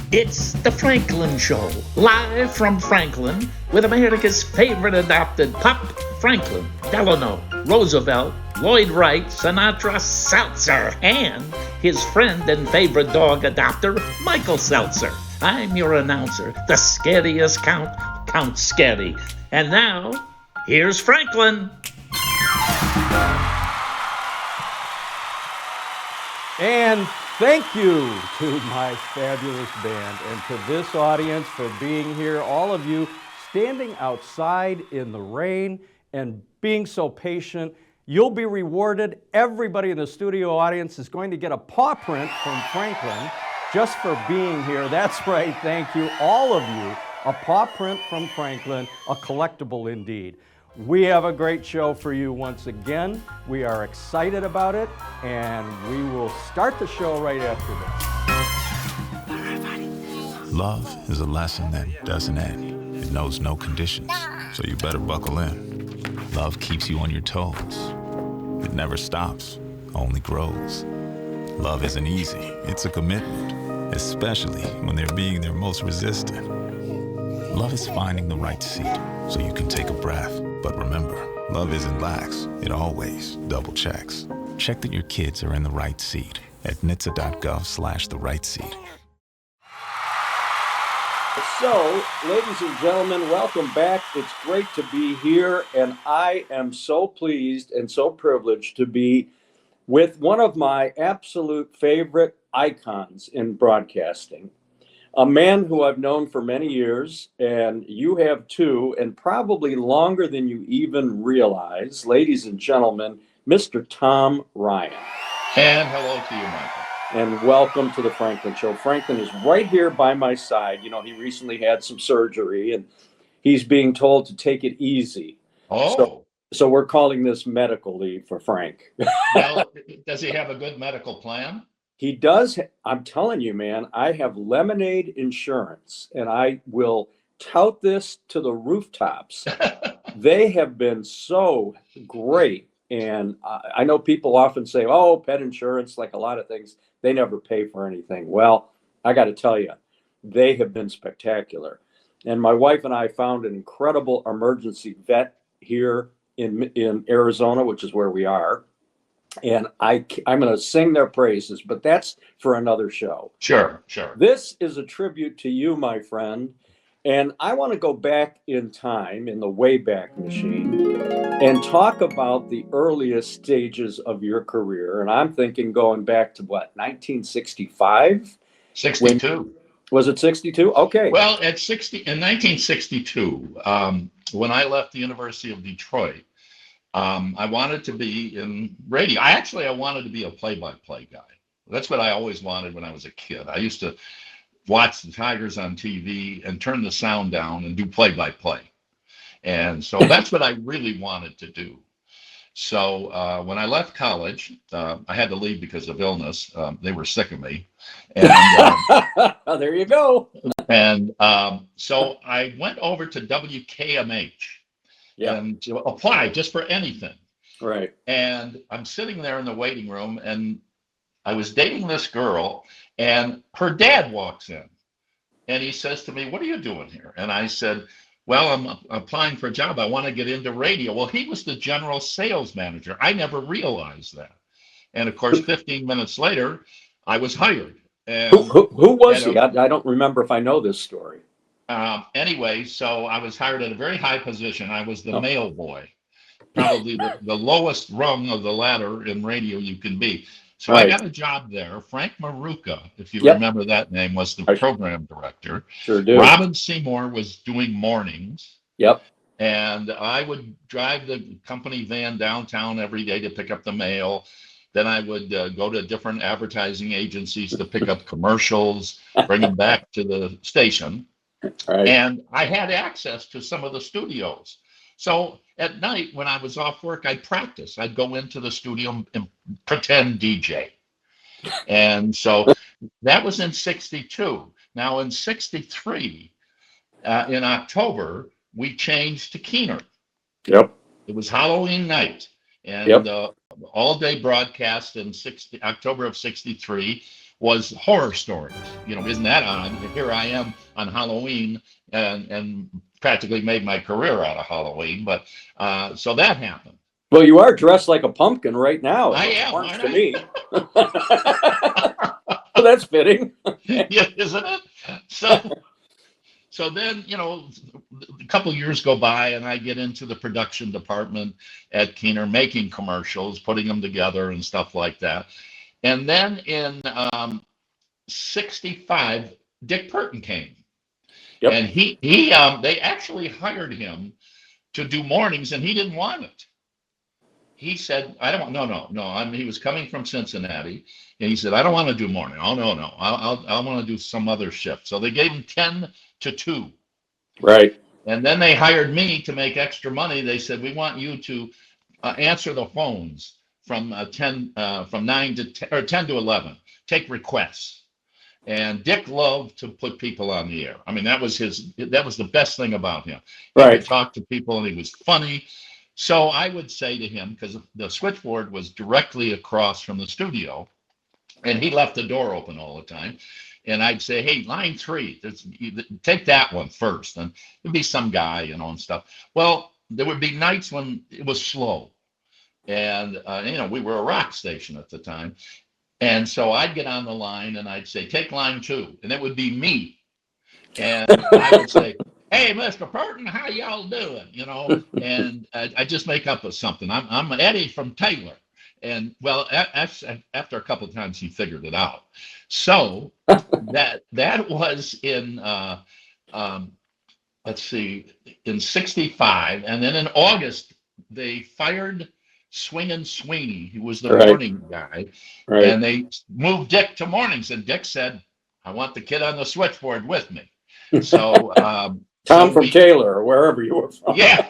It's The Franklin Show, live from Franklin, with America's favorite adopted pup, Franklin Delano Roosevelt Lloyd Wright Sinatra Seltzer, and his friend and favorite dog adopter, Michael Seltzer. I'm your announcer, the scariest Count Scary. And now, here's Franklin. And thank you to my fabulous band and to this audience for being here, all of you standing outside in the rain and being so patient. You'll be rewarded. Everybody in the studio audience is going to get a paw print from Franklin just for being here. That's right, thank you, all of you. A paw print from Franklin, a collectible indeed. We have a great show for you once again. We are excited about it, and we will start the show right after this. Love is a lesson that doesn't end. It knows no conditions, so you better buckle in. Love keeps you on your toes. It never stops, only grows. Love isn't easy, it's a commitment, especially when they're being their most resistant. Love is finding the right seat so you can take a breath. But remember, love isn't lax. It always double checks. Check that your kids are in the right seat at nhtsa.gov/the right seat. So, ladies and gentlemen, welcome back. It's great to be here, and I am so pleased and so privileged to be with one of my absolute favorite icons in broadcasting. A man who I've known for many years, and you have too, and probably longer than you even realize. Ladies and gentlemen, Mr. Tom Ryan. And hello to you, Michael. And welcome to the Franklin Show. Franklin is right here by my side. You know, he recently had some surgery, and he's being told to take it easy. Oh. So we're calling this medical leave for Frank. Well, does he have a good medical plan? He does. I'm telling you, man, I have Lemonade Insurance, and I will tout this to the rooftops. They have been so great. And I know people often say, oh, pet insurance, like a lot of things, they never pay for anything. Well, I got to tell you, they have been spectacular. And my wife and I found an incredible emergency vet here in Arizona, which is where we are. And I'm going to sing their praises, but that's for another show. Sure. This is a tribute to you, my friend. And I want to go back in time, in the Wayback Machine, and talk about the earliest stages of your career. And I'm thinking going back to what, 1965? 62. Was it 62? Okay. Well, in 1962, when I left the University of Detroit, I wanted to be in radio. I wanted to be a play-by-play guy. That's what I always wanted when I was a kid. I used to watch the Tigers on TV and turn the sound down and do play-by-play. And so that's what I really wanted to do. So when I left college, I had to leave because of illness. They were sick of me. And there you go. And so I went over to WKMH. Yeah. And to apply just for anything. Right. And I'm sitting there in the waiting room, and I was dating this girl, and her dad walks in, and he says to me, "What are you doing here?" And I said, "Well, I'm applying for a job. I want to get into radio." Well, he was the general sales manager. I never realized that. And of course, 15 minutes later, I was hired. And who was he? I don't remember if I know this story. Anyway, so I was hired at a very high position. I was the mail boy, probably the lowest rung of the ladder in radio you can be. So right. I got a job there. Frank Maruca, if you remember that name, was the program director. Sure do. Robin Seymour was doing mornings. Yep. And I would drive the company van downtown every day to pick up the mail. Then I would go to different advertising agencies to pick up commercials, bring them back to the station. Right. And I had access to some of the studios. So at night when I was off work, I'd practice. I'd go into the studio and pretend DJ. And so that was in 62. Now in 63, in October, we changed to Keener. Yep. It was Halloween night. And all-day broadcast in October of 63. was horror stories. Isn't that on? Here I am on Halloween and practically made my career out of Halloween. But so that happened. Well, you are dressed like a pumpkin right now. I It am, looks aren't to I? me. Well, that's fitting. Yeah, isn't it? So then, a couple of years go by and I get into the production department at Keener, making commercials, putting them together and stuff like that. And then in 65, Dick Burton came. Yep. And they actually hired him to do mornings, and he didn't want it. He said, I don't want, no. He was coming from Cincinnati, and he said, I don't want to do morning. Oh, no. I want to do some other shift. So they gave him 10 to 2. Right. And then they hired me to make extra money. They said, we want you to answer the phones from 9 to 10, or 10 to 11, take requests. And Dick loved to put people on the air. I mean, that was the best thing about him. He Right. could talk to people and he was funny. So I would say to him, because the switchboard was directly across from the studio, and he left the door open all the time. And I'd say, hey, line 3, take that one first. And it'd be some guy, and stuff. Well, there would be nights when it was slow. And, we were a rock station at the time. And so I'd get on the line and I'd say, take line 2. And it would be me. And I would say, hey, Mr. Burton, how y'all doing? And I just make up with something. I'm Eddie from Taylor. And well, after a couple of times, he figured it out. So that was in, let's see, in 65. And then in August, they fired Swingin' Sweeney, who was the Right. morning guy. Right. And they moved Dick to mornings. And Dick said, I want the kid on the switchboard with me. So Tom from Taylor, or wherever you were from. Yeah.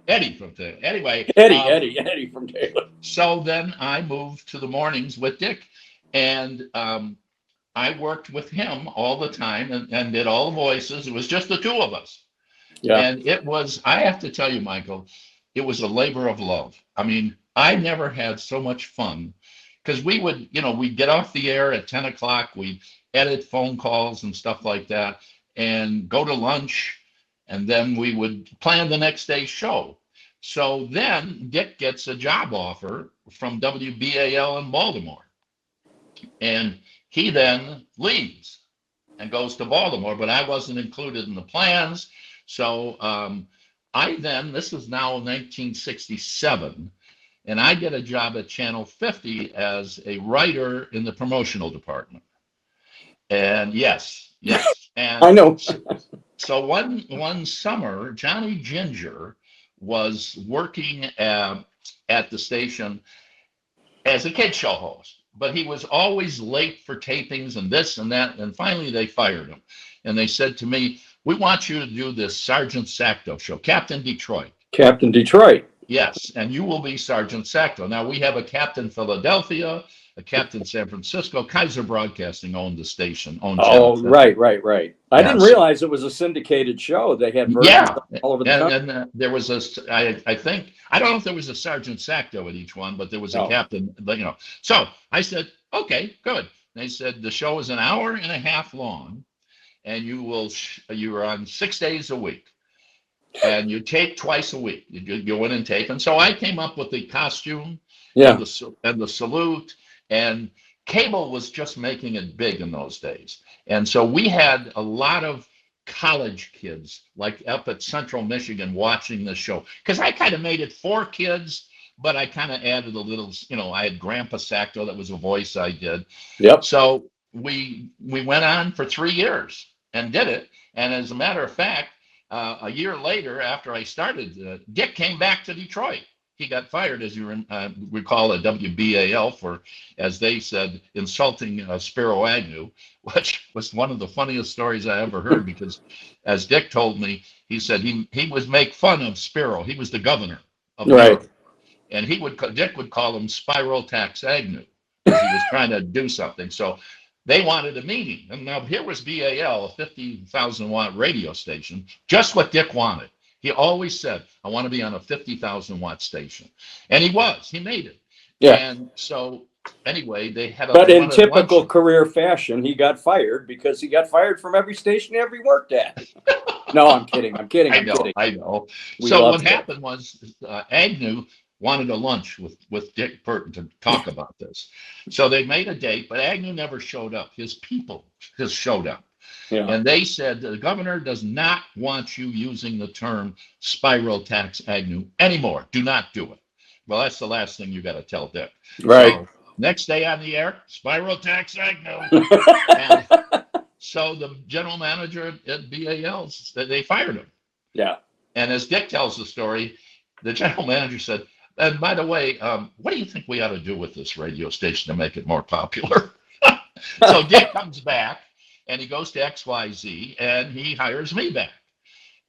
Eddie from Taylor. Anyway. Eddie from Taylor. So then I moved to the mornings with Dick. And I worked with him all the time and did all the voices. It was just the two of us. Yeah. And it was, I have to tell you, Michael, it was a labor of love. I mean, I never had so much fun because we would, we'd get off the air at 10 o'clock. We'd edit phone calls and stuff like that and go to lunch. And then we would plan the next day's show. So then Dick gets a job offer from WBAL in Baltimore. And he then leaves and goes to Baltimore, but I wasn't included in the plans. So this is now 1967, and I get a job at Channel 50 as a writer in the promotional department. And yes. And I know. So one summer, Johnny Ginger was working at the station as a kid show host, but he was always late for tapings and this and that. And finally, they fired him. And they said to me, we want you to do this Sergeant Sacto show, Captain Detroit. Captain Detroit. Yes, and you will be Sergeant Sacto. Now, we have a Captain Philadelphia, a Captain San Francisco. Kaiser Broadcasting owned the station. Oh, right. I didn't realize it was a syndicated show. They had versions all over the country. And there was I think, I don't know if there was a Sergeant Sacto at each one, but there was a captain, So I said, okay, good. They said the show is an hour and a half long, and you are on 6 days a week. And you tape twice a week. You go in and tape. And so I came up with the costume and the salute. And cable was just making it big in those days. And so we had a lot of college kids, like up at Central Michigan, watching the show. Because I kind of made it for kids, but I kind of added a little, I had Grandpa Sacto, that was a voice I did. Yep. So we went on for 3 years and did it. And as a matter of fact, a year later, after I started, Dick came back to Detroit. He got fired, as you recall, at WBAL for, as they said, insulting Spiro Agnew, which was one of the funniest stories I ever heard, because as Dick told me, he said he would make fun of Spiro. He was the governor of New York. And Dick would call him Spiral Tax Agnew, because he was trying to do something. So they wanted a meeting. And now here was BAL, a 50,000 watt radio station, just what Dick wanted. He always said, I want to be on a 50,000 watt station. And he made it. Yeah. And so anyway, they had But in one of typical luncheon. career fashion, he got fired because he got fired from every station he ever worked at. No, I'm kidding. I'm kidding. I'm kidding. I know. We So love what Dick. happened was Agnew wanted a lunch with Dick Burton to talk about this. So they made a date, but Agnew never showed up. His people just showed up. Yeah. And they said the governor does not want you using the term spiral tax Agnew anymore. Do not do it. Well, that's the last thing you got to tell Dick. Right. So next day on the air, spiral tax Agnew. And so the general manager at BAL, they fired him. Yeah. And as Dick tells the story, the general manager said, and by the way, what do you think we ought to do with this radio station to make it more popular? So Dick comes back and he goes to XYZ and he hires me back.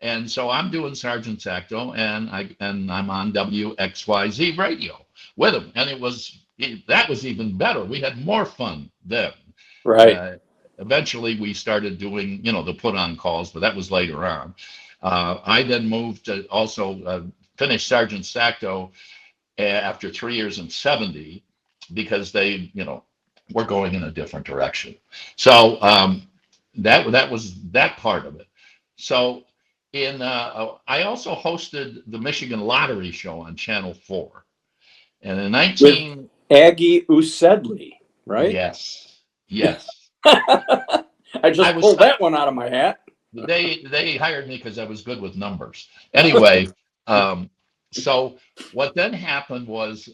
And so I'm doing Sergeant Sacto and I'm on WXYZ radio with him. And that was even better. We had more fun then. Right. Eventually we started doing, the put on calls, but that was later on. I then moved to also finish Sergeant Sacto after 3 years in 70 because they, were going in a different direction. So that was that part of it. So I also hosted the Michigan Lottery Show on Channel 4. And in With Aggie Usedley, right? Yes. I just pulled that one out of my hat. They hired me because I was good with numbers. Anyway, so what then happened was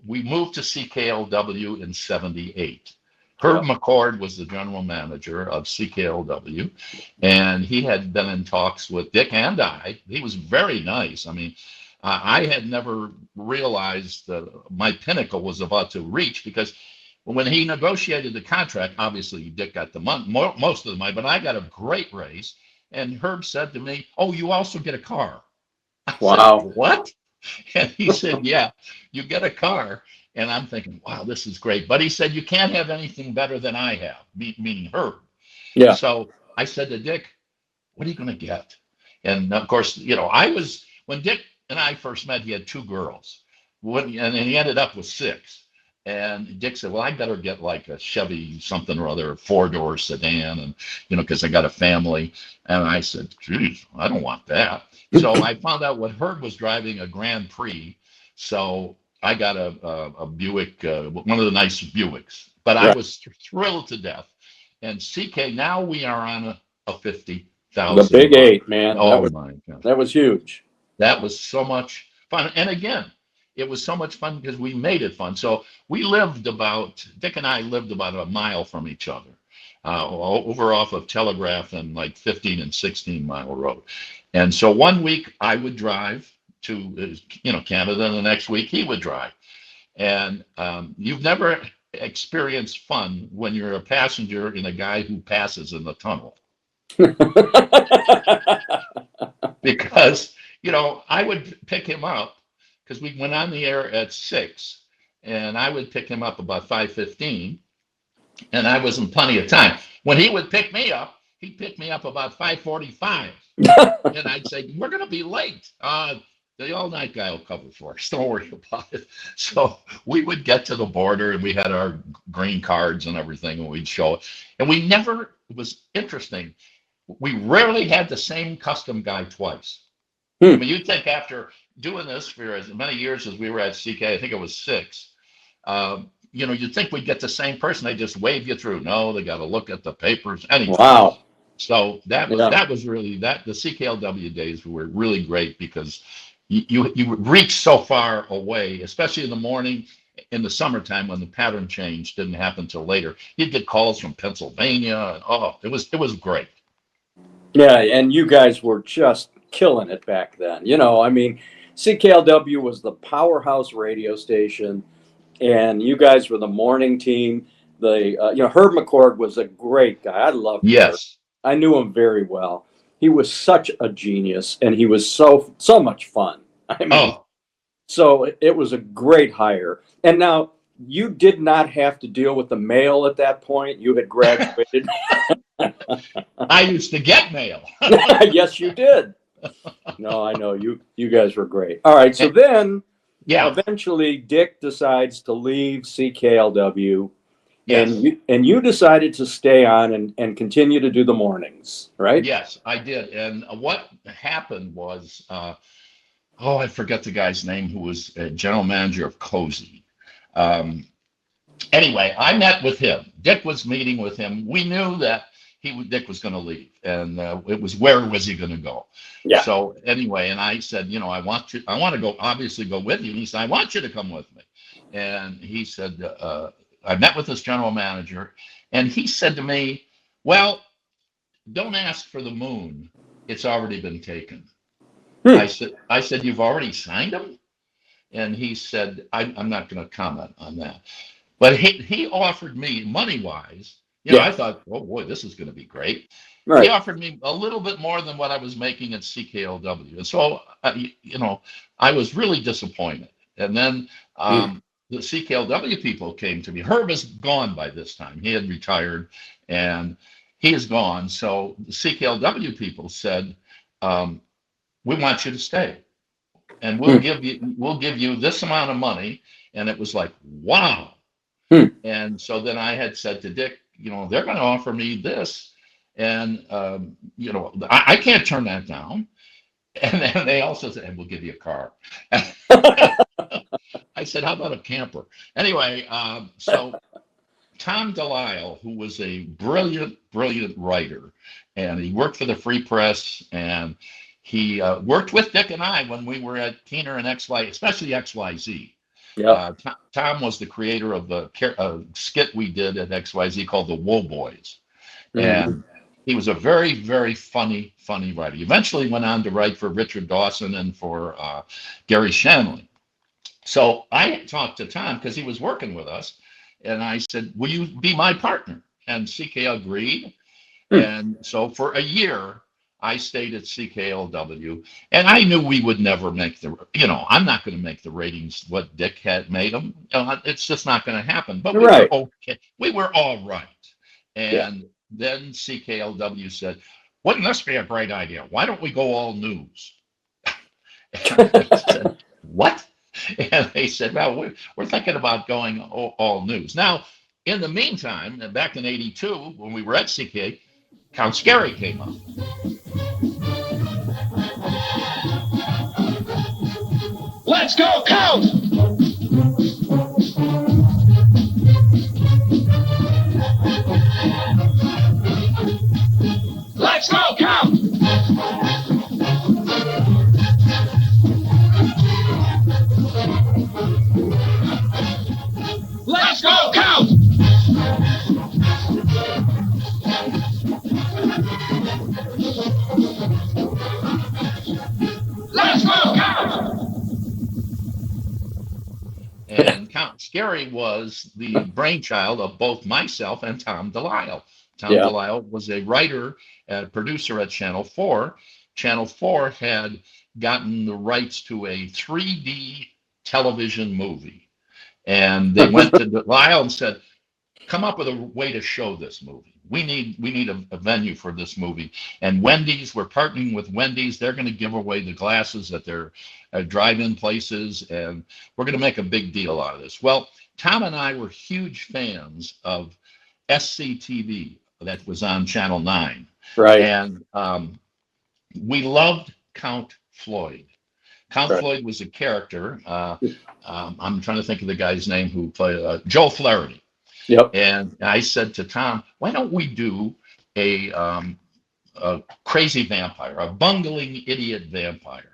we moved to CKLW in 78. Herb McCord was the general manager of CKLW, and he had been in talks with Dick and I. He was very nice. I mean, I had never realized that my pinnacle was about to reach because when he negotiated the contract, obviously Dick got the money, most of the money, but I got a great raise. And Herb said to me, "Oh, you also get a car." I said, "What?" And he said, "Yeah, you get a car." And I'm thinking, wow, this is great. But he said, "You can't have anything better than I have," meaning Herb. Yeah. So I said to Dick, "What are you going to get?" And of course, when Dick and I first met, he had 2 girls. And he ended up with 6. And Dick said, "Well, I better get like a Chevy something or other, 4-door sedan, and because I got a family." And I said, "Geez, I don't want that." So I found out what Herb was driving, a Grand Prix. So I got a Buick, one of the nice Buicks. But I was thrilled to death. And CK, now we are on a 50,000. The Big 8, man. Oh my God, that was huge. That was so much fun. And again, it was so much fun because we made it fun. So Dick and I lived about a mile from each other, over off of Telegraph and like 15 and 16 Mile Road. And so one week I would drive to, Canada, and the next week he would drive. And you've never experienced fun when you're a passenger in a guy who passes in the tunnel. Because, I would pick him up because we went on the air at 6 and I would pick him up about 5:15 and I was in plenty of time. When he would pick me up, he'd pick me up about 5:45 and I'd say, "We're going to be late. The all-night guy will cover for us. Don't worry about it." So we would get to the border and we had our green cards and everything and we'd show it. And it was interesting. We rarely had the same custom guy twice. I mean, you'd think after doing this for as many years as we were at CK, I think it was 6, you'd think we'd get the same person. They just wave you through. No, they got to look at the papers. Anyway. Wow. So that was really the CKLW days were really great because you reach so far away, especially in the morning. In the summertime when the pattern change didn't happen till later, you'd get calls from Pennsylvania. And, it was great. Yeah, and you guys were just killing it back then. I mean, CKLW was the powerhouse radio station, and you guys were the morning team. Herb McCord was a great guy. I loved him. Yes. I knew him very well. He was such a genius, and he was so much fun. I mean, so it was a great hire. And now you did not have to deal with the mail at that point. You had graduated. I used to get mail. Yes, you did. No, I know you guys were great. All right, so then Yeah. eventually Dick decides to leave CKLW, Yes. and you decided to stay on and continue to do the mornings, right? Yes, I did. And what happened was, oh, I forget the guy's name who was general manager of Cozy. Um, anyway, I met with him. Dick was meeting with him. We knew that Dick was going to leave, and it was where was he going to go? Yeah. So anyway, and I said, you know, I want to go, obviously go with you. And he said, I want you to come with me. And he said, I met with this general manager, and he said to me, well, don't ask for the moon. It's already been taken. Hmm. I said, you've already signed him? And he said, I'm not going to comment on that. But he offered me money wise. You know, Yeah. I thought, oh boy, this is going to be great. He Right. offered me a little bit more than what I was making at CKLW. And so, you know, I was really disappointed. And then Hmm. the CKLW people came to me. Herb is gone by this time. He had retired and he is gone. So the CKLW people said, we want you to stay and Hmm. we'll give you this amount of money. And it was like, wow. Hmm. And so then I had said to Dick, you know, they're going to offer me this. And, you know, I can't turn that down. And then they also said, and we'll give you a car. I said, how about a camper? Anyway, so Tom Delisle, who was a brilliant, brilliant writer, and he worked for the Free Press, and he worked with Dick and I when we were at Keener and XY, especially XYZ. Yep. Tom was the creator of the skit we did at XYZ called the Wool Boys. Mhm. And he was a very, very funny, funny writer. He eventually went on to write for Richard Dawson and for Gary Shanley. So I talked to Tom because he was working with us. And I said, will you be my partner? And CK agreed. Hmm. And so for a year, I stayed at CKLW, and I knew we would never make you know, I'm not going to make the ratings what Dick had made them. You know, it's just not going to happen. But we were Right. okay. We were all right. Yeah. And then CKLW said, wouldn't this be a great idea? Why don't we go all news? And I said, what? And they said, well, we're thinking about going all news. Now, in the meantime, back in 82, when we were at CK, Count Scary came up. Let's go, Count! Let's go, Count! Let's go, Count! Let's go, Count! And Count Scary was the brainchild of both myself and Tom Delisle. Tom Yeah. Delisle was a writer and producer at Channel 4. Channel 4 had gotten the rights to a 3D television movie. And they went to Delisle and said, come up with a way to show this movie. We need a venue for this movie. And Wendy's, we're partnering with Wendy's. They're going to give away the glasses at their drive-in places, and we're going to make a big deal out of this. Well, Tom and I were huge fans of SCTV that was on Channel 9, Right. and we loved Count Floyd. Count Right. Floyd was a character. I'm trying to think of the guy's name who played Joe Flaherty. Yep. And I said to Tom, why don't we do a crazy vampire, a bungling idiot vampire?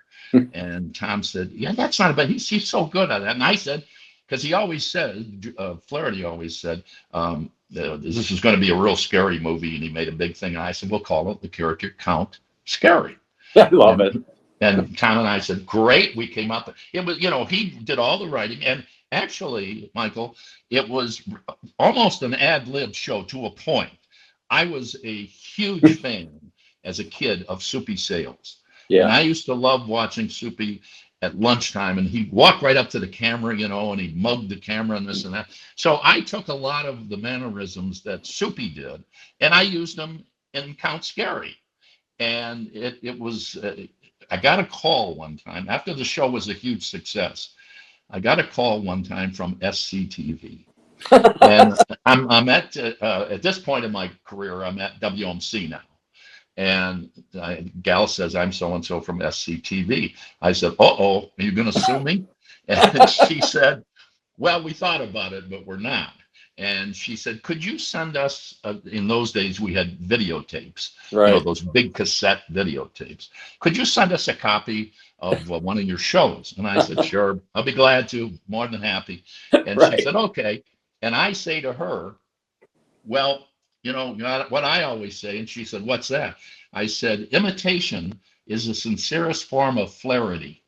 And Tom said, yeah, that's not a bad, he's so good at that. And I said, because he always said, Flaherty always said, this is going to be a real scary movie. And he made a big thing. And I said, we'll call it the character Count Scary. I love it. And Tom and I said, great. We came up. It was, you know, he did all the writing. And actually, Michael, it was almost an ad lib show to a point. I was a huge fan as a kid of Soupy Sales. And Yeah. I used to love watching Soupy at lunchtime. And he'd walk right up to the camera, you know, and he'd mug the camera and this and that. So I took a lot of the mannerisms that Soupy did, and I used them in Count Scary. And it was, I got a call one time after the show was a huge success. I got a call one time from SCTV. And I'm at this point in my career, I'm at WMC now. And gal says, I'm so-and-so from SCTV. I said, uh-oh, are you going to sue me? And she said, well, we thought about it, but we're not. And she said, could you send us, in those days we had videotapes, Right. those big cassette videotapes. Could you send us a copy of one of your shows? And I said, sure, I'll be glad to, more than happy. And she Right. said, okay. And I say to her, well, what I always say, and she said, what's that? I said, imitation is the sincerest form of flarity.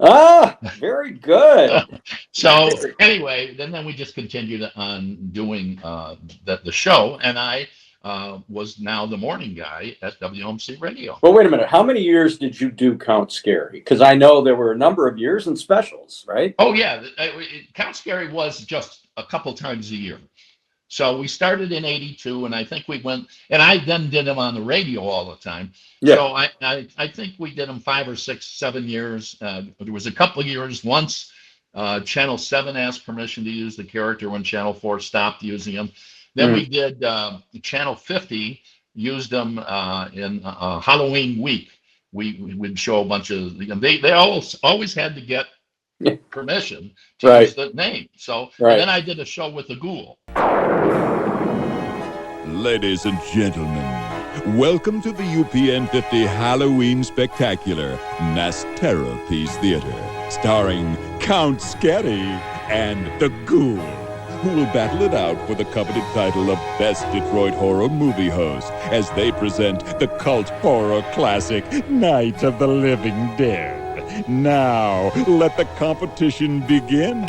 Ah, very good. So anyway, then we just continued on doing the show, and I was now the morning guy at WMC Radio. Well, wait a minute. How many years did you do Count Scary? Because I know there were a number of years and specials, right? Oh yeah, Count Scary was just a couple times a year. So we started in '82, and I think we went, and I then did them on the radio all the time. Yeah. So I think we did them 5 or 6, 7 years. There was a couple of years. Once Channel 7 asked permission to use the character when Channel 4 stopped using them. Then we did Channel 50 used them in Halloween week. We would show a bunch of, they always had to get permission to use the name. So and then I did a show with the Ghoul. Ladies and gentlemen, welcome to the UPN 50 Halloween Spectacular Mass Terror Piece Theater, starring Count Scary and the Ghoul, who will battle it out for the coveted title of Best Detroit Horror Movie Host as they present the cult horror classic Night of the Living Dead. Now, let the competition begin.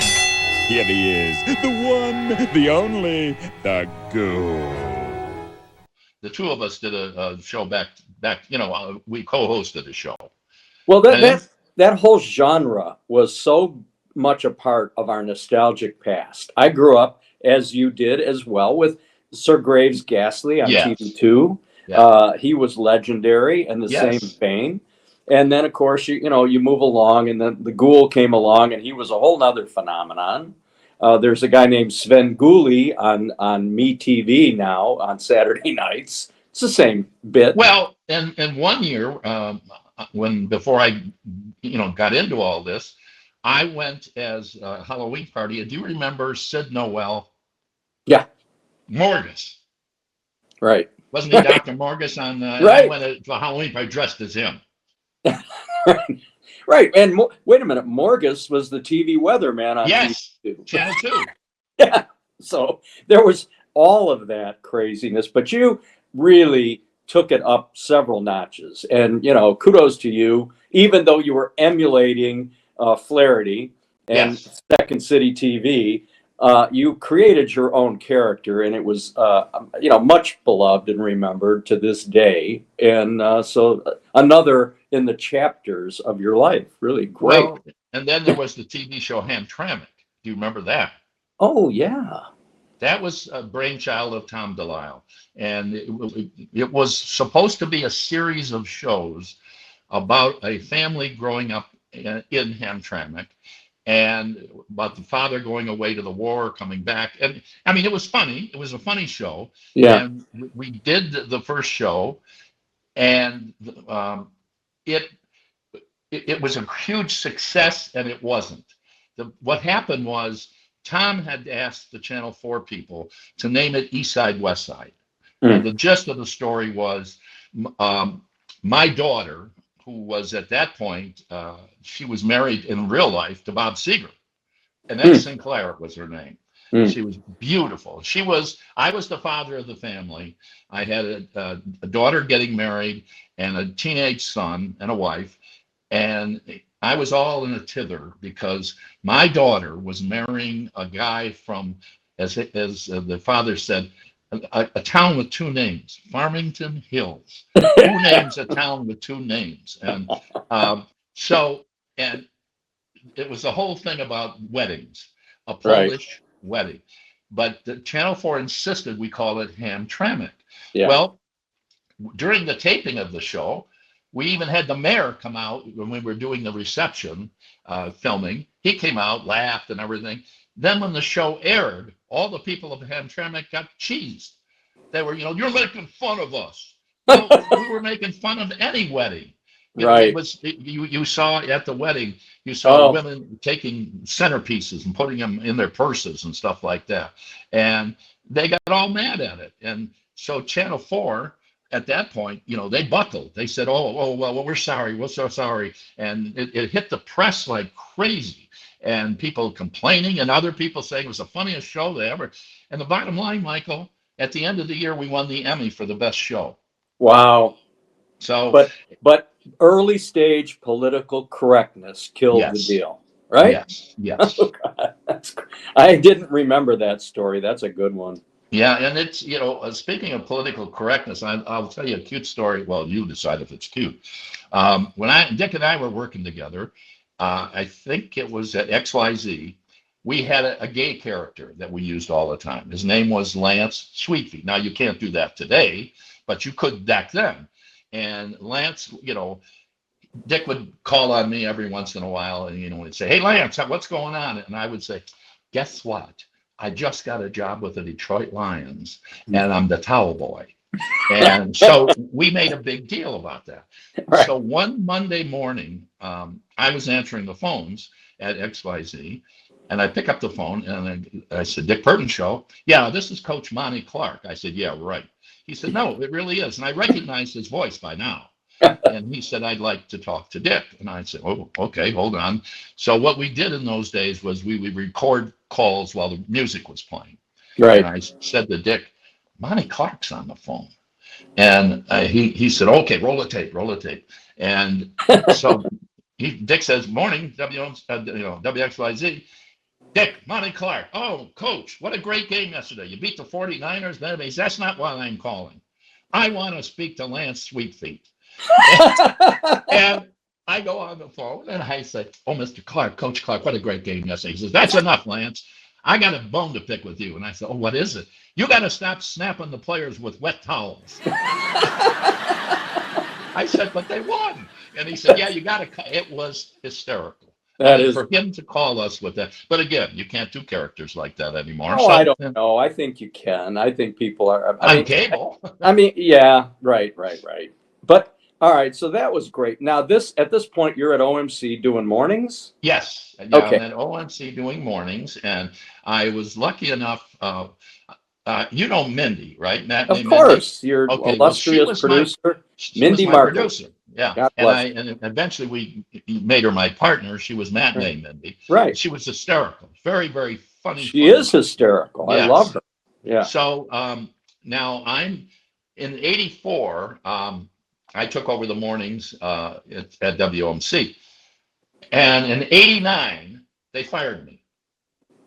Here he is, the one, the only, the Ghoul. The two of us did a show back. We co-hosted a show. Well, that whole genre was so much a part of our nostalgic past. I grew up, as you did as well, with Sir Graves Ghastly on TV2. Yeah. He was legendary in the same vein. And then, of course, you move along, and then the Ghoul came along, and he was a whole nother phenomenon. There's a guy named Sven Gulli on MeTV now on Saturday nights. It's the same bit. Well, and 1 year, before I, got into all this, I went as a Halloween party. Do you remember Sid Noel? Yeah. Morgus. Right. Wasn't he Dr. Morgus on? Right. I went to a Halloween party dressed as him. Right. And wait a minute, Morgus was the TV weatherman on TV2. Channel 2. Yeah. So there was all of that craziness, but you really took it up several notches. And, kudos to you, even though you were emulating Flaherty and Second City TV, you created your own character, and it was, much beloved and remembered to this day. And so another in the chapters of your life. Really great. Well, and then there was the TV show Hamtramck. Do you remember that? Oh, yeah. That was a brainchild of Tom DeLisle. And it was supposed to be a series of shows about a family growing up in Hamtramck, and about the father going away to the war, coming back. And I mean, it was funny. It was a funny show. Yeah. And we did the first show, and it was a huge success, and it wasn't. What happened was Tom had asked the Channel 4 people to name it East Side, West Side. And the gist of the story was my daughter, who was at that point, she was married in real life to Bob Seger. Annette Sinclair was her name. She was beautiful. I was the father of the family. I had a daughter getting married and a teenage son and a wife. And I was all in a tither because my daughter was marrying a guy from, as the father said, a town with two names, Farmington Hills. Two names, a town with two names. And and it was the whole thing about weddings, a Polish wedding. But the Channel 4 insisted we call it Hamtramck. Yeah. Well, during the taping of the show, We even had the mayor come out when we were doing the reception filming. He came out, laughed, and everything. Then when the show aired, all the people of Hamtramck got cheesed. They were, you're making fun of us. Well, we were making fun of any wedding. It Right. was you saw at the wedding, you saw Oh, women taking centerpieces and putting them in their purses and stuff like that, and they got all mad at it. And so Channel 4 at that point, they buckled. They said, "Oh, well, we're sorry. We're so sorry." And it hit the press like crazy, and people complaining, and other people saying it was the funniest show they ever. And the bottom line, Michael, at the end of the year, we won the Emmy for the best show. wow. So But early stage political correctness killed the yes, deal, right? yes. Oh, God. I didn't remember that story. That's a good one. Yeah, and it's, speaking of political correctness, I'll tell you a cute story. Well, you decide if it's cute. When Dick and I were working together, I think it was at XYZ, we had a gay character that we used all the time. His name was Lance Sweetfeet. Now, you can't do that today, but you could back then. And Lance, Dick would call on me every once in a while and, he'd say, "Hey, Lance, what's going on?" And I would say, "Guess what? I just got a job with the Detroit Lions and I'm the towel boy." And so we made a big deal about that. Right. So one Monday morning, I was answering the phones at XYZ, and I pick up the phone and I said, "Dick Burton show." "Yeah, this is Coach Monty Clark." I said, "Yeah, right." He said, "No, it really is." And I recognized his voice by now. And he said, "I'd like to talk to Dick." And I said, "Oh, okay, hold on." So what we did in those days was we would record calls while the music was playing. And Right. I said to Dick, "Monty Clark's on the phone." And he said, "Okay, roll the tape, roll the tape." And so Dick says, "Morning, WXYZ. Dick, Monty Clark. Oh, Coach, what a great game yesterday. You beat the 49ers." Then he says, "That's not why I'm calling. I want to speak to Lance Sweetfeet." And I go on the phone and I say, "Oh, Mr. Clark, Coach Clark, what a great game yesterday." He says, "That's enough, Lance. I got a bone to pick with you." And I said, "Oh, what is it?" "You got to stop snapping the players with wet towels." I said, "But they won." And he said, "Yeah, you got to." It was hysterical. That is. For him to call us with that. But again, you can't do characters like that anymore. Oh, So I don't know. I think you can. I think people are. I on mean, cable. yeah, right. But all right, so that was great. Now, at this point, you're at OMC doing mornings. Yes. Yeah, Okay. I'm at ONC doing mornings. And I was lucky enough. Mindy, right? Matt Of named Mindy. course, your Okay. Well, illustrious producer, she was Mindy my Markle. producer. Yeah. God And bless her. and eventually we made her my partner. She was Matt named Mindy. Right. She was hysterical. Very, very funny. She is hysterical. I Yes. love her. Yeah. So now I'm in '84. I took over the mornings at WMC, and in '89 they fired me.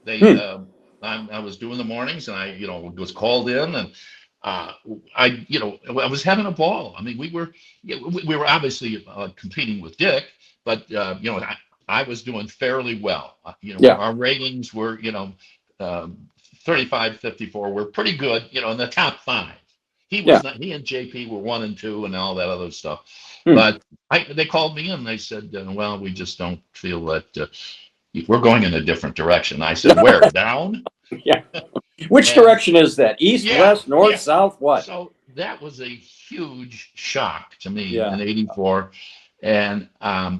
I was doing the mornings, and I was called in, and I was having a ball. I mean, we were obviously competing with Dick, but I was doing fairly well. Yeah. Our ratings were 35, 54 were pretty good, in the top 5. He was not, he and JP were 1 and 2 and all that other stuff. But they called me in. They said, "Well, we just don't feel that we're going in a different direction." I said, "Where? Down?" Yeah. Which direction is that? East, west, north, south, what? So that was a huge shock to me Yeah. in '84. And no,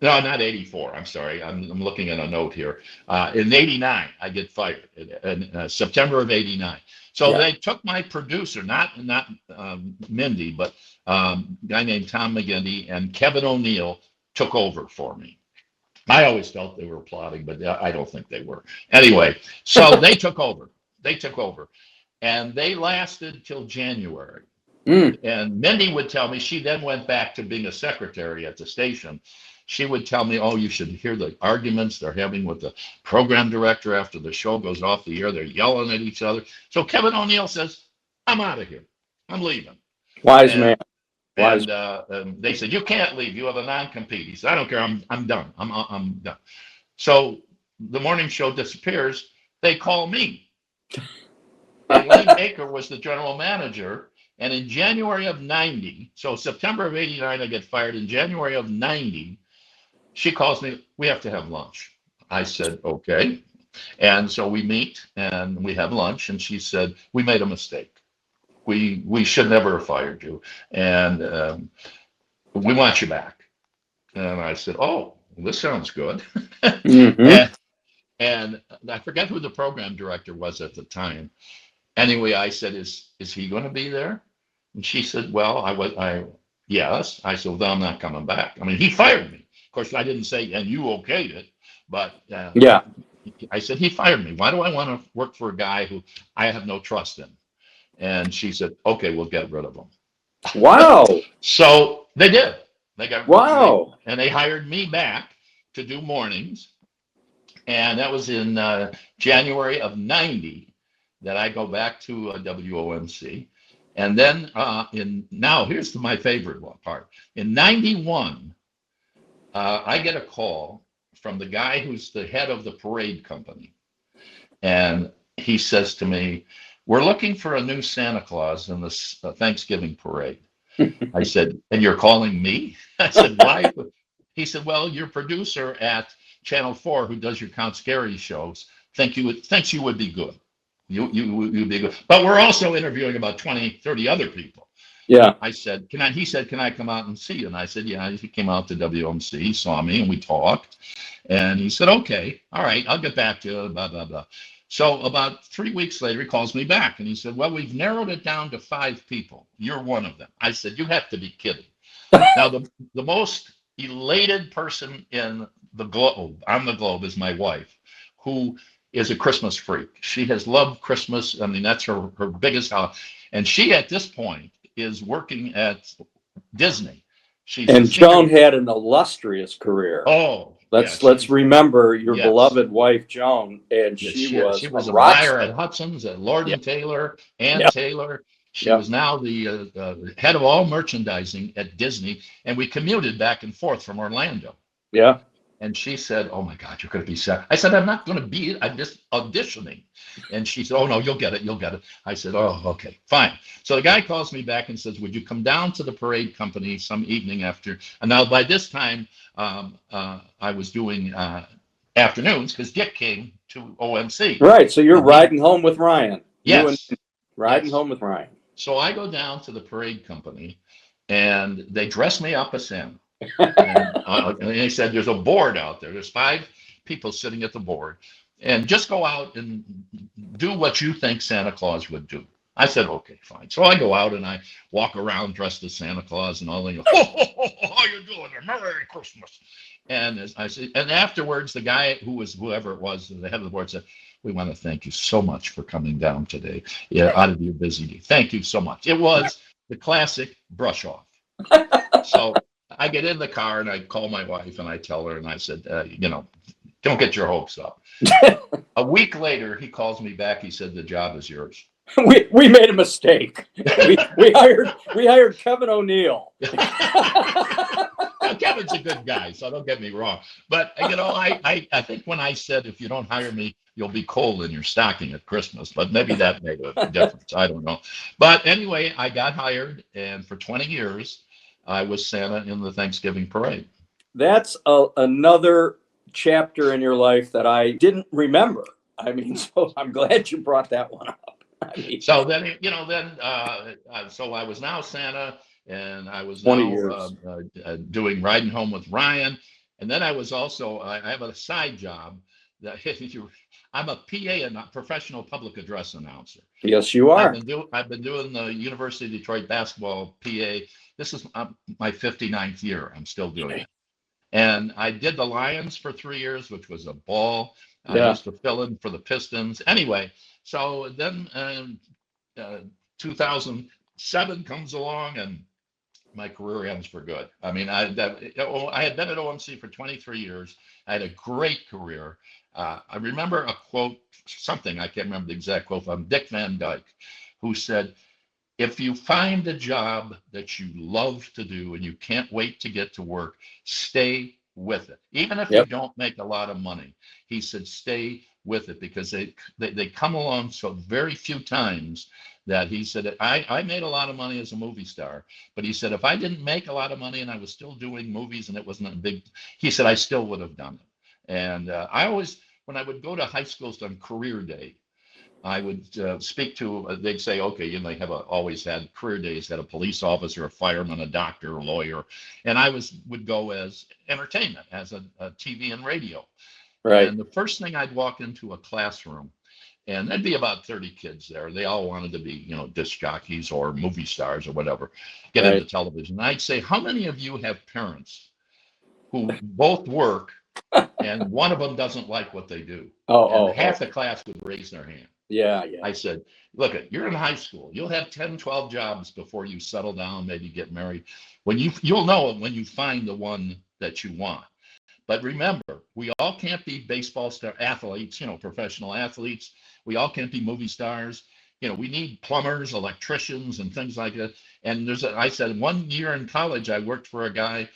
not '84. I'm sorry. I'm looking at a note here. In '89, I get fired in September of '89. So they took my producer, not Mindy, but a guy named Tom McGinty, and Kevin O'Neill took over for me. I always felt they were plotting, but I don't think they were. Anyway, so they took over. And they lasted till January. And Mindy would tell me, she then went back to being a secretary at the station. She would tell me, "Oh, you should hear the arguments they're having with the program director after the show goes off the air. They're yelling at each other." So Kevin O'Neill says, "I'm out of here. I'm leaving." Wise man. And they said, "You can't leave. You have a non-compete." He said, "I don't care. I'm done. I'm done." So the morning show disappears. They call me. And Lee Baker was the general manager. And in January of 90, so September of 89, I get fired. In January of 90, she calls me, we have to have lunch. I said, okay. And so we meet and we have lunch. And she said, we made a mistake. We should never have fired you. And we want you back. And I said, oh, well, this sounds good. Mm-hmm. and I forget who the program director was at the time. Anyway, I said, is he going to be there? And she said, well, yes. I said, well, I'm not coming back. I mean, he fired me. Of course, I didn't say, and you okayed it, but Yeah. I said, he fired me. Why do I want to work for a guy who I have no trust in? And she said, okay, we'll get rid of him. Wow. So they did. They got Wow. and they hired me back to do mornings. And that was in January of 90 that I go back to WOMC. And then now here's my favorite part. In 91, I get a call from the guy who's the head of the parade company. And he says to me, we're looking for a new Santa Claus in this Thanksgiving parade. I said, and you're calling me? I said, why? He said, well, your producer at Channel 4, who does your Count Scary shows, thinks you would be good. You'd be good. But we're also interviewing about 20, 30 other people. Yeah. I said, he said, can I come out and see you? And I said, yeah. He came out to WMC, he saw me, and we talked. And he said, okay, all right, I'll get back to you, blah, blah, blah. So about 3 weeks later, he calls me back and he said, well, we've narrowed it down to 5 people. You're one of them. I said, you have to be kidding. Now, the most elated person in the globe, on the globe, is my wife, who is a Christmas freak. She has loved Christmas. I mean, that's her biggest house. And she, at this point, is working at Disney. And Joan had an illustrious career. Oh, let's remember your yes. beloved wife, Joan, and she was a buyer at Hudson's, at Lord and Taylor, and Taylor. She was now the head of all merchandising at Disney, and we commuted back and forth from Orlando. Yeah. And she said, oh my God, you're going to be sad. I said, I'm not going to be, I'm just auditioning. And she said, oh no, you'll get it. I said, oh, okay, fine. So the guy calls me back and says, would you come down to the parade company some evening after? And now by this time, I was doing afternoons because Dick came to OMC. Right, so you're riding home with Ryan. Yes. Riding home with Ryan. So I go down to the parade company and they dress me up as Santa. And they said, there's a board out there. There's 5 people sitting at the board. And just go out and do what you think Santa Claus would do. I said, okay, fine. So I go out and I walk around dressed as Santa Claus and all. And how you doing? Merry Christmas. And as I said, and afterwards, the guy whoever it was, the head of the board said, we want to thank you so much for coming down today. Yeah, out of your busy day. Thank you so much. It was the classic brush off. So I get in the car and I call my wife and I tell her and I said, don't get your hopes up. A week later, he calls me back. He said, the job is yours. We made a mistake. we hired Kevin O'Neill. Kevin's a good guy, so don't get me wrong. But I think when I said, if you don't hire me, you'll be cold in your stocking at Christmas. But maybe that made a difference. I don't know. But anyway, I got hired, and for 20 years, I was Santa in the Thanksgiving parade. That's another chapter in your life that I didn't remember. I mean, so I'm glad you brought that one up. So then, so I was now Santa, and I was 20 now years. Doing Riding Home with Ryan. And then I was also, I have a side job that I'm a PA and a professional public address announcer. Yes, you are. I've been doing the University of Detroit basketball PA. This is my 59th year. I'm still doing it. And I did the Lions for 3 years, which was a ball. I used to fill in for the Pistons. Anyway, so then 2007 comes along and my career ends for good. I mean, I had been at OMC for 23 years. I had a great career. I remember a quote, something, I can't remember the exact quote, from Dick Van Dyke, who said, if you find a job that you love to do and you can't wait to get to work, stay with it. Even if you don't make a lot of money, he said, stay with it, because they come along so very few times that he said, I made a lot of money as a movie star, but he said, if I didn't make a lot of money and I was still doing movies and it wasn't a big, he said, I still would have done it. And I always, when I would go to high schools on career day, I would speak to, they'd say, okay, you know, they have always had career days, had a police officer, a fireman, a doctor, a lawyer. And I would go as entertainment, as a TV and radio. Right. And the first thing I'd walk into a classroom, and there'd be about 30 kids there. They all wanted to be, you know, disc jockeys or movie stars or whatever, get Right. into television. And I'd say, how many of you have parents who both work and one of them doesn't like what they do? And half the class would raise their hand. Yeah, yeah. I said, look, you're in high school. You'll have 10, 12 jobs before you settle down, maybe get married. You'll know it when you find the one that you want. But remember, we all can't be baseball star athletes, you know, professional athletes. We all can't be movie stars. You know, we need plumbers, electricians, and things like that. And I said, 1 year in college, I worked for a guy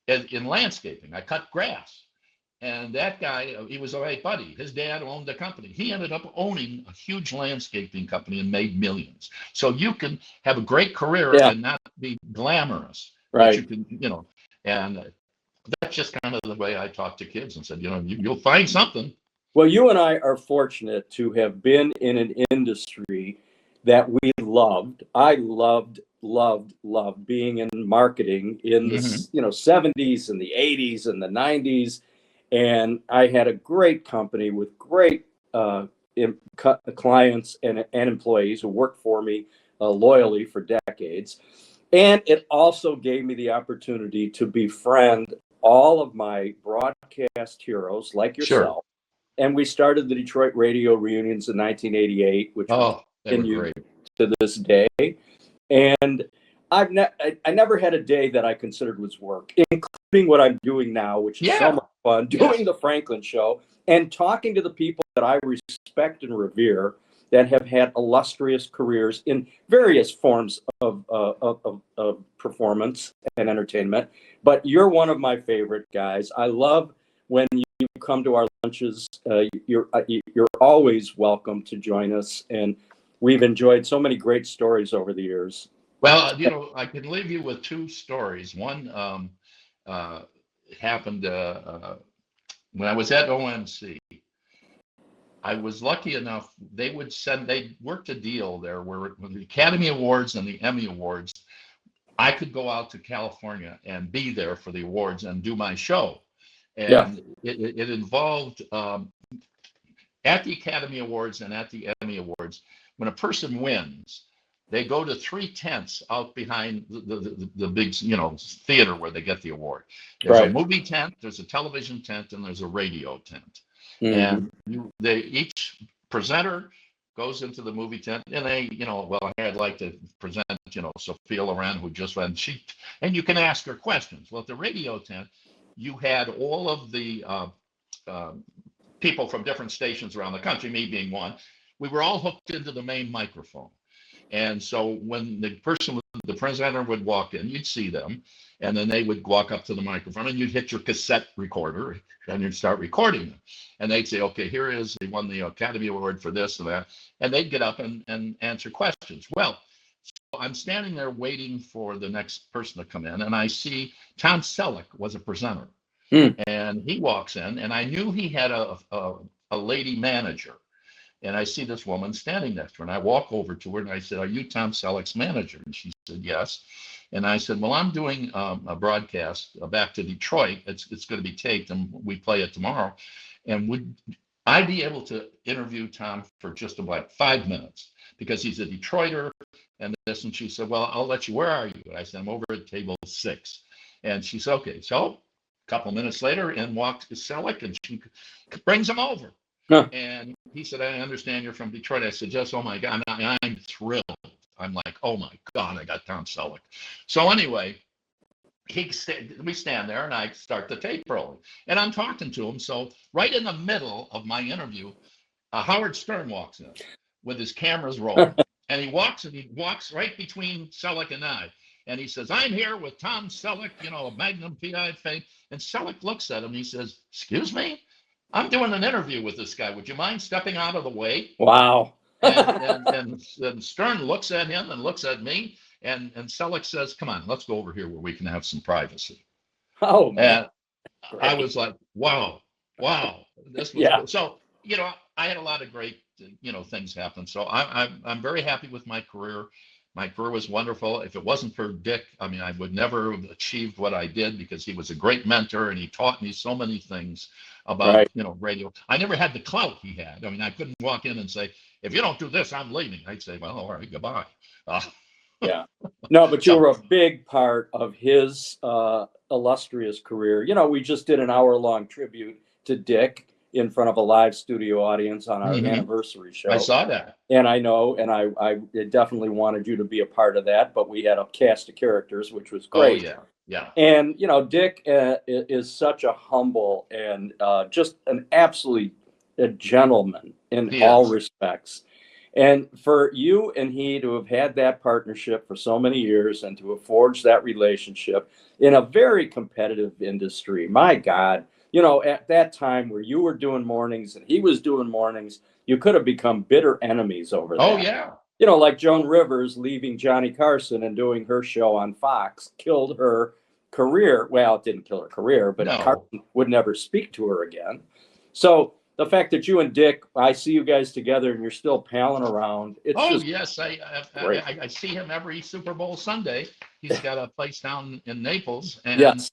in landscaping. I cut grass. And that guy, he was my buddy. His dad owned the company. He ended up owning a huge landscaping company and made millions. So you can have a great career and not be glamorous. Right. But you can, you know, and that's just kind of the way I talk to kids and said, you know, you'll find something. Well, you and I are fortunate to have been in an industry that we loved. I loved being in marketing in the 70s and the 80s and the 90s. And I had a great company with great clients and employees who worked for me loyally for decades. And it also gave me the opportunity to befriend all of my broadcast heroes like yourself. Sure. And we started the Detroit radio reunions in 1988, which continued to this day. And I never had a day that I considered was work, including what I'm doing now, which is so much fun, doing the Franklin Show and talking to the people that I respect and revere that have had illustrious careers in various forms of performance and entertainment. But you're one of my favorite guys. I love when you come to our lunches. You're always welcome to join us, and we've enjoyed so many great stories over the years. Well, you know, I can leave you with two stories. One happened when I was at ONC. I was lucky enough, they worked a deal there where the Academy Awards and the Emmy Awards, I could go out to California and be there for the awards and do my show. And it involved, at the Academy Awards and at the Emmy Awards, when a person wins, they go to 3 tents out behind the big, you know, theater where they get the award. There's a movie tent, there's a television tent, and there's a radio tent. And each presenter goes into the movie tent, and they, you know, well, I'd like to present, you know, Sophia Loren, who just went, and you can ask her questions. Well, at the radio tent, you had all of the people from different stations around the country, me being one. We were all hooked into the main microphone. And so when the presenter would walk in, you'd see them, and then they would walk up to the microphone, and you'd hit your cassette recorder, and you'd start recording them. And they'd say, okay, here is, they won the Academy Award for this and that. And they'd get up and answer questions. Well, so I'm standing there waiting for the next person to come in, and I see Tom Selleck was a presenter. And he walks in, and I knew he had a lady manager. And I see this woman standing next to her, and I walk over to her and I said, "Are you Tom Selleck's manager?" And she said, "Yes." And I said, "Well, I'm doing a broadcast back to Detroit. It's going to be taped, and we play it tomorrow. And would I be able to interview Tom for just about 5 minutes? Because he's a Detroiter and this." And she said, "Well, I'll let you. Where are you?" And I said, "I'm over at table 6. And she said, "Okay." So a couple of minutes later, in walks Selleck, and she brings him over. And he said, "I understand you're from Detroit." I said, "Yes." "Oh my God, I'm thrilled." I'm like, "Oh my God, I got Tom Selleck." So anyway, we stand there and I start the tape rolling, and I'm talking to him. So right in the middle of my interview, Howard Stern walks in with his cameras rolling, and he walks right between Selleck and I, and he says, "I'm here with Tom Selleck, you know, Magnum PI fame." And Selleck looks at him. He says, "Excuse me? I'm doing an interview with this guy. Would you mind stepping out of the way?" Wow. And Stern looks at him and looks at me, and Selleck says, "Come on, let's go over here where we can have some privacy." Oh, man. And I was like, wow, this was Yeah. cool. So, I had a lot of great, things happen. So I'm very happy with my career. My career was wonderful. If it wasn't for Dick, I mean, I would never have achieved what I did, because he was a great mentor and he taught me so many things about, Right. radio. I never had the clout he had. I mean, I couldn't walk in and say, "If you don't do this, I'm leaving." I'd say, "Well, all right, goodbye." Yeah. No, but you So- were a big part of his illustrious career. We just did an hour-long tribute to Dick in front of a live studio audience on our Mhm. anniversary show. I saw that. And I know, and I definitely wanted you to be a part of that, but we had a cast of characters, which was great. Oh, yeah. And, Dick is such a humble and just an absolutely a gentleman in He all is. respects. And for you and he to have had that partnership for so many years and to have forged that relationship in a very competitive industry, my God, at that time where you were doing mornings and he was doing mornings, you could have become bitter enemies over that. Oh, yeah. Like Joan Rivers leaving Johnny Carson and doing her show on Fox killed her career. Well, it didn't kill her career, but No. Carson would never speak to her again. So the fact that you and Dick, I see you guys together and you're still palling around. It's Oh, just yes. great. I see him every Super Bowl Sunday. He's got a place down in Naples. And, Yes.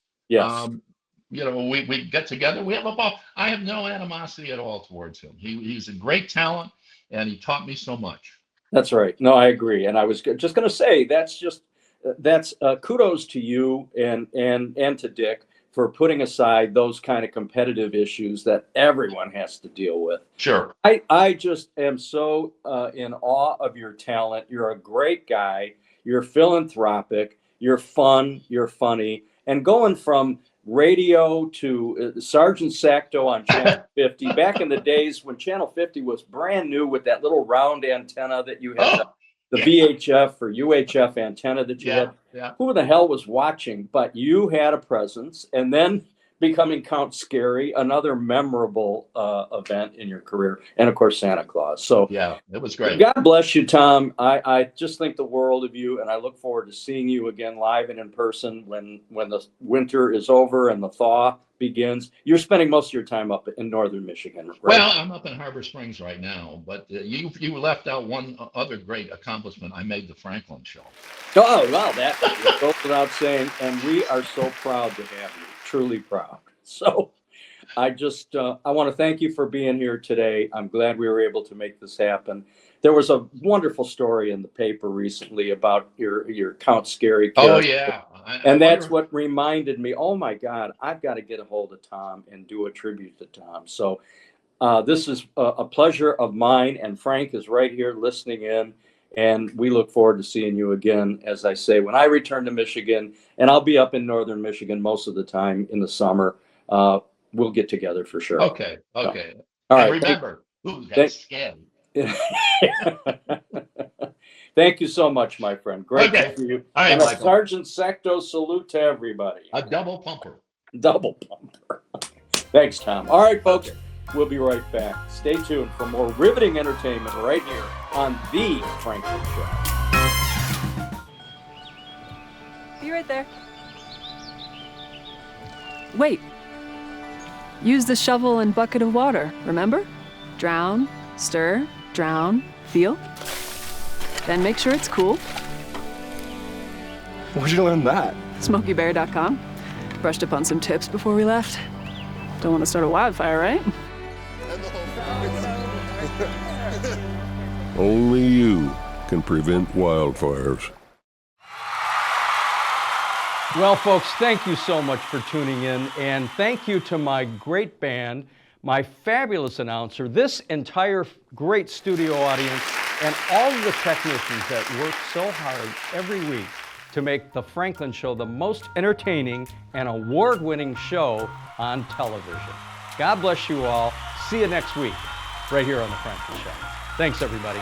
we get together. We have a ball. I have no animosity at all towards him. He's a great talent, and he taught me so much. That's right. No, I agree. And I was just going to say, that's kudos to you and to Dick for putting aside those kind of competitive issues that everyone has to deal with. Sure. I just am so in awe of your talent. You're a great guy. You're philanthropic. You're fun. You're funny. And going from radio to Sergeant Sacto on Channel 50, back in the days when Channel 50 was brand new with that little round antenna that you had, the VHF or UHF antenna that you had. Yeah. Who the hell was watching? But you had a presence, and then becoming Count Scary, another memorable event in your career, and of course Santa Claus. So Yeah, it was great. God bless you, Tom. I just think the world of you, and I look forward to seeing you again live and in person when the winter is over and the thaw begins. You're spending most of your time up in northern Michigan, right? Well, I'm up in Harbor Springs right now, but you left out one other great accomplishment. I made the Franklin show. Oh, well, that goes without saying, and we are so proud to have you, truly proud. So I just, I want to thank you for being here today. I'm glad we were able to make this happen. There was a wonderful story in the paper recently about your Count Scary character. Oh, yeah. And that's what reminded me, oh my God, I've got to get a hold of Tom and do a tribute to Tom. So this is a pleasure of mine, and Frank is right here listening in. And we look forward to seeing you again, as I say, when I return to Michigan, and I'll be up in northern Michigan most of the time in the summer. We'll get together for sure. Okay. All And right. remember, that's scary. Thank you so much, my friend. Great Okay. to see you. All right, and a Michael. Sergeant Sacto salute to everybody. A double pumper. Double pumper. Thanks, Tom. All right, folks. We'll be right back. Stay tuned for more riveting entertainment right here on The Franklin Show. Be right there. Wait. Use the shovel and bucket of water, remember? Drown, stir, drown, feel. Then make sure it's cool. Where'd you learn that? SmokeyBear.com. Brushed up on some tips before we left. Don't want to start a wildfire, right? Only you can prevent wildfires. Well, folks, thank you so much for tuning in, and thank you to my great band, my fabulous announcer, this entire great studio audience, and all of the technicians that work so hard every week to make The Franklin Show the most entertaining and award-winning show on television. God bless you all. See you next week, right here on The Franklin Show. Thanks, everybody.